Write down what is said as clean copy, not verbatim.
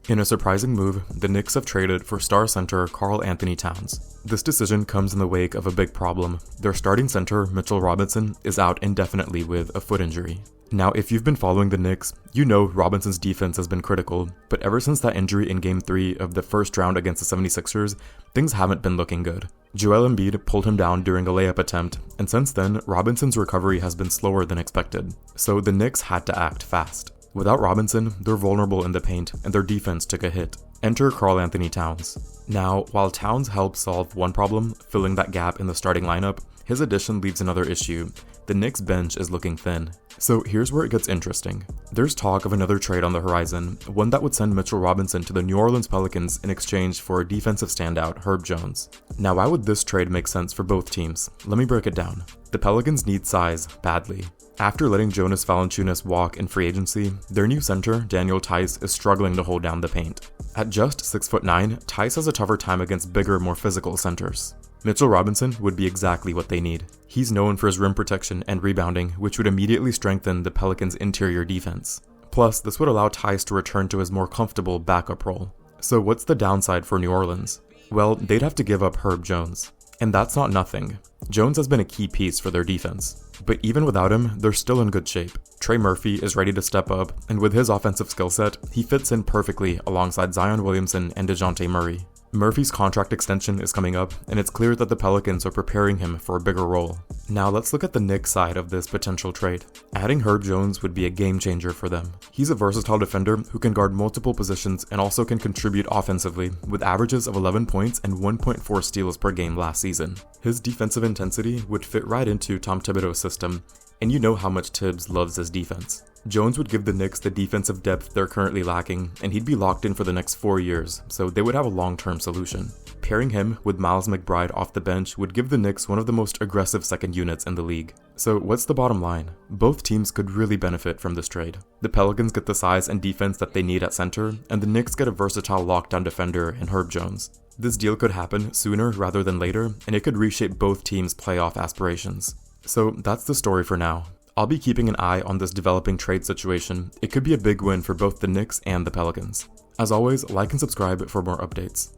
In a surprising move, the Knicks have traded for star center Karl-Anthony Towns. This decision comes in the wake of a big problem. Their starting center, Mitchell Robinson, is out indefinitely with a foot injury. Now, if you've been following the Knicks, you know Robinson's defense has been critical, but ever since that injury in Game 3 of the first round against the 76ers, things haven't been looking good. Joel Embiid pulled him down during a layup attempt, and since then, Robinson's recovery has been slower than expected. So the Knicks had to act fast. Without Robinson, they're vulnerable in the paint, and their defense took a hit. Enter Karl-Anthony Towns. Now, while Towns helped solve one problem, filling that gap in the starting lineup, his addition leaves another issue. The Knicks bench is looking thin. So here's where it gets interesting. There's talk of another trade on the horizon, one that would send Mitchell Robinson to the New Orleans Pelicans in exchange for a defensive standout, Herb Jones. Now, why would this trade make sense for both teams? Let me break it down. The Pelicans need size badly. After letting Jonas Valanciunas walk in free agency, their new center, Daniel Theis, is struggling to hold down the paint. At just 6'9", Theis has a tougher time against bigger, more physical centers. Mitchell Robinson would be exactly what they need. He's known for his rim protection and rebounding, which would immediately strengthen the Pelicans' interior defense. Plus, this would allow Theis to return to his more comfortable backup role. So what's the downside for New Orleans? Well, they'd have to give up Herb Jones. And that's not nothing. Jones has been a key piece for their defense. But even without him, they're still in good shape. Trey Murphy is ready to step up, and with his offensive skill set, he fits in perfectly alongside Zion Williamson and DeJounte Murray. Murphy's contract extension is coming up, and it's clear that the Pelicans are preparing him for a bigger role. Now let's look at the Knicks side of this potential trade. Adding Herb Jones would be a game changer for them. He's a versatile defender who can guard multiple positions and also can contribute offensively, with averages of 11 points and 1.4 steals per game last season. His defensive intensity would fit right into Tom Thibodeau's system, and you know how much Tibbs loves his defense. Jones would give the Knicks the defensive depth they're currently lacking, and he'd be locked in for the next 4 years, so they would have a long-term solution. Pairing him with Miles McBride off the bench would give the Knicks one of the most aggressive second units in the league. So what's the bottom line? Both teams could really benefit from this trade. The Pelicans get the size and defense that they need at center, and the Knicks get a versatile lockdown defender in Herb Jones. This deal could happen sooner rather than later, and it could reshape both teams' playoff aspirations. So that's the story for now. I'll be keeping an eye on this developing trade situation. It could be a big win for both the Knicks and the Pelicans. As always, like and subscribe for more updates.